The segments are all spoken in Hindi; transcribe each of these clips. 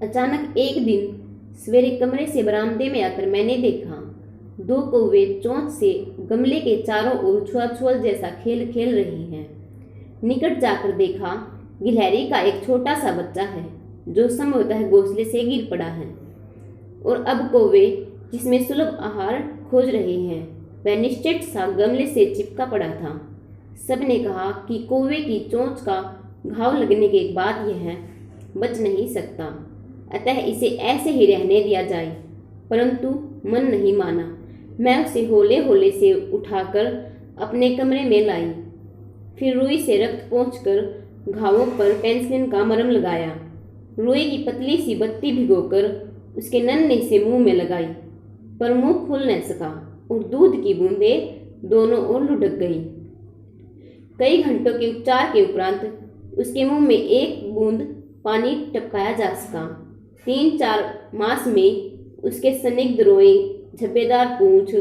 अचानक एक दिन सवेरे कमरे से बरामदे में आकर मैंने देखा दो कौवे चोंच से गमले के चारों ओर छुआछुअल जैसा खेल खेल रही हैं। निकट जाकर देखा, गिलहरी का एक छोटा सा बच्चा है जो संभवतः घोंसले से गिर पड़ा है और अब कौवे जिसमें सुलभ आहार खोज रहे हैं वह निश्चित सा गमले से चिपका पड़ा था। सबने कहा कि कौवे की चोंच का घाव लगने के बाद यह बच नहीं सकता, अतः इसे ऐसे ही रहने दिया जाए, परंतु मन नहीं माना। मैं उसे होले होले से उठाकर अपने कमरे में लाई, फिर रुई से रक्त पोंछकर घावों पर पेंसिलिन का मरहम लगाया। रुई की पतली सी बत्ती भिगोकर उसके नन्हे से मुंह में लगाई, पर मुंह खुल न सका और दूध की बूंदें दोनों ओर लुढ़क गई। कई घंटों के उपचार के उपरांत उसके मुंह में एक बूंद पानी टपकाया जा सका। 3-4 मास में उसके स्निग्ध रोए, झब्बेदार पूंछ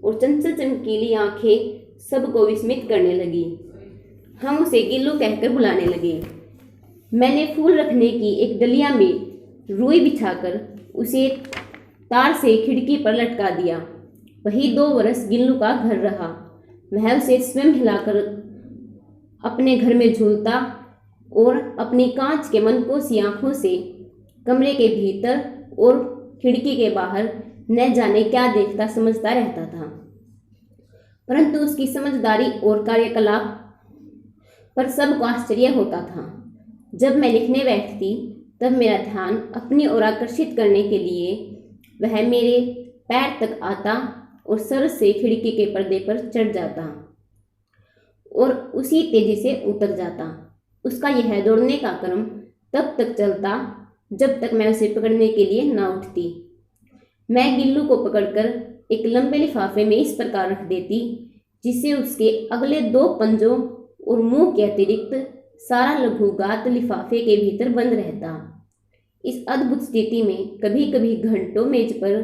और चंचल चमकीली आंखें सबको विस्मित करने लगी। हम उसे गिल्लू कहकर बुलाने लगे। मैंने फूल रखने की एक डलिया में रुई बिछाकर उसे तार से खिड़की पर लटका दिया। वही 2 वर्ष गिल्लू का घर रहा। वह उसे स्वयं हिलाकर अपने घर में झूलता और अपनी कांच के मनकोसी आंखों से कमरे के भीतर और खिड़की के बाहर न जाने क्या देखता समझता रहता था। परंतु उसकी समझदारी और कार्यकलाप पर सबको आश्चर्य होता था। जब मैं लिखने बैठती तब मेरा ध्यान अपनी ओर आकर्षित करने के लिए वह मेरे पैर तक आता और सर से खिड़की के पर्दे पर चढ़ जाता और उसी तेजी से उतर जाता। उसका यह दौड़ने का क्रम तब तक चलता जब तक मैं उसे पकड़ने के लिए न उठती। मैं गिल्लू को पकड़कर एक लंबे लिफाफे में इस प्रकार रख देती जिससे उसके अगले 2 पंजों और मुंह के अतिरिक्त सारा लघुगात लिफाफे के भीतर बंद रहता। इस अद्भुत स्थिति में कभी कभी घंटों मेज पर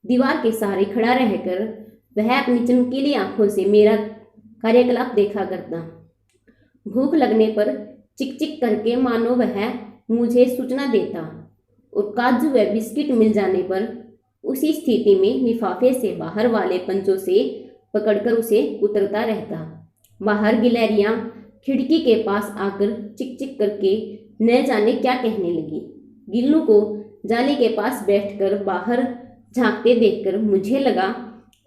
दीवार के सहारे खड़ा रहकर वह अपनी चमकीली आंखों से मेरा कार्यकलाप देखा करता। भूख लगने पर चिक चिक करके मानो वह मुझे सूचना देता और काजू व बिस्किट मिल जाने पर उसी स्थिति में लिफाफे से बाहर वाले पंजों से पकड़कर उसे उतरता रहता। बाहर गिलहरियां खिड़की के पास आकर चिक चिक करके न जाने क्या कहने लगी। गिल्लू को जाली के पास बैठकर बाहर झांकते देखकर मुझे लगा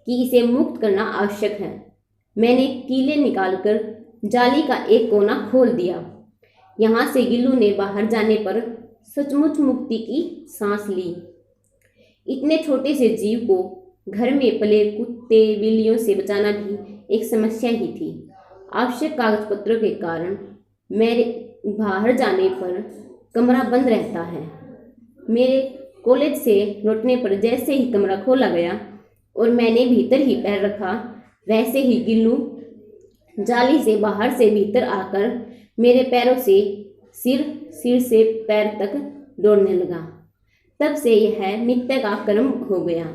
कि इसे मुक्त करना आवश्यक है। मैंने कीले निकालकर जाली का एक कोना खोल दिया। यहाँ से गिल्लू ने बाहर जाने पर सचमुच मुक्ति की सांस ली। इतने छोटे से जीव को घर में पले कुत्ते बिल्लियों से बचाना भी एक समस्या ही थी। आवश्यक कागज पत्रों के कारण मेरे बाहर जाने पर कमरा बंद रहता है। मेरे कॉलेज से लौटने पर जैसे ही कमरा खोला गया और मैंने भीतर ही पैर रखा, वैसे ही गिल्लू जाली से बाहर से भीतर आकर मेरे पैरों से सिर से पैर तक दौड़ने लगा। तब से यह नित्य का क्रम हो गया।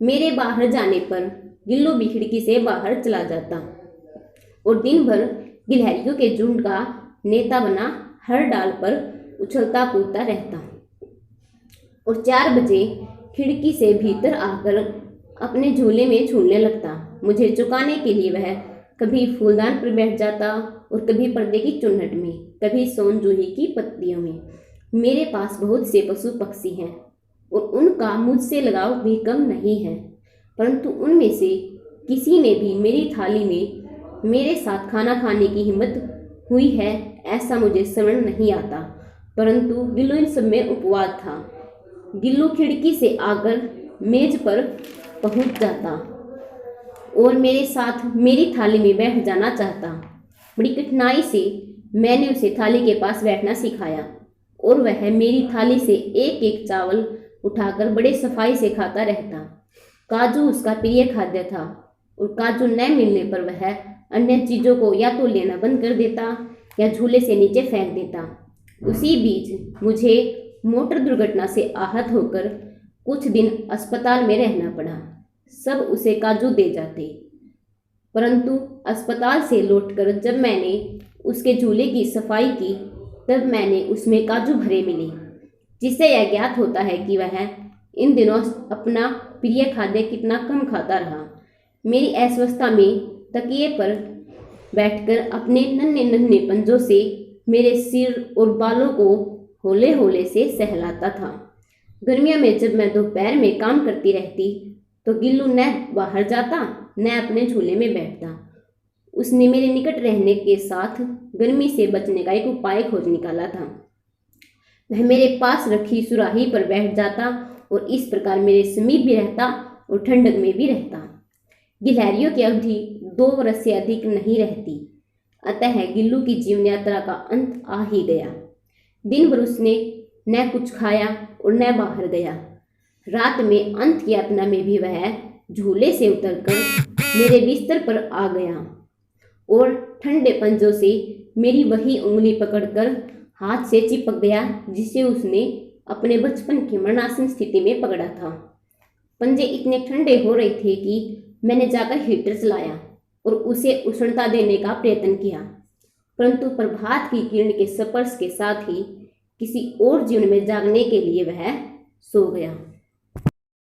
मेरे बाहर जाने पर गिल्लू भी खिड़की से बाहर चला जाता और दिन भर गिलहरियों के झुंड का नेता बना हर डाल पर उछलता कूदता रहता और 4 बजे खिड़की से भीतर आकर अपने झूले में झूलने लगता। मुझे चुकाने के लिए वह कभी फूलदान पर बैठ जाता और कभी पर्दे की चुन्नट में, कभी सोन जूही की पत्तियों में। मेरे पास बहुत से पशु पक्षी हैं और उनका मुझसे लगाव भी कम नहीं है, परंतु उनमें से किसी ने भी मेरी थाली में मेरे साथ खाना खाने की हिम्मत हुई है ऐसा मुझे स्मरण नहीं आता। परंतु गिल्लू इन सब में उपवाद था। गिल्लू खिड़की से आकर मेज पर पहुंच जाता और मेरे साथ मेरी थाली में बैठ जाना चाहता। बड़ी कठिनाई से मैंने उसे थाली के पास बैठना सिखाया और वह मेरी थाली से एक एक चावल उठाकर बड़े सफाई से खाता रहता। काजू उसका प्रिय खाद्य था और काजू न मिलने पर वह अन्य चीज़ों को या तो लेना बंद कर देता या झूले से नीचे फेंक देता। उसी बीच मुझे मोटर दुर्घटना से आहत होकर कुछ दिन अस्पताल में रहना पड़ा। सब उसे काजू दे जाते, परंतु अस्पताल से लौटकर जब मैंने उसके झूले की सफाई की तब मैंने उसमें काजू भरे मिले। जिससे यह ज्ञात होता है कि वह इन दिनों अपना प्रिय खाद्य कितना कम खाता रहा। मेरी अस्वस्थता में तकिए पर बैठकर अपने नन्हे नन्हे पंजों से मेरे सिर और बालों को होले होले से सहलाता था। गर्मियों में जब मैं दोपहर में काम करती रहती तो गिल्लू न बाहर जाता न अपने झूले में बैठता। उसने मेरे निकट रहने के साथ गर्मी से बचने का एक उपाय खोज निकाला था। वह मेरे पास रखी सुराही पर बैठ जाता और इस प्रकार मेरे समीप भी रहता और ठंडक में भी रहता। गिलहरियों की अवधि 2 वर्ष से अधिक नहीं रहती, अतः गिल्लू की जीवन यात्रा का अंत आ ही गया। दिन भर उसने न कुछ खाया और न बाहर गया। रात में अंत की यातना में भी वह झूले से उतरकर मेरे बिस्तर पर आ गया और ठंडे पंजों से मेरी वही उंगली पकड़कर हाथ से चिपक गया जिसे उसने अपने बचपन की मरणासन स्थिति में पकड़ा था। पंजे इतने ठंडे हो रहे थे कि मैंने जाकर हीटर चलाया और उसे उष्णता देने का प्रयत्न किया, परंतु प्रभात की किरण के स्पर्श के साथ ही किसी और जीवन में जागने के लिए वह सो गया।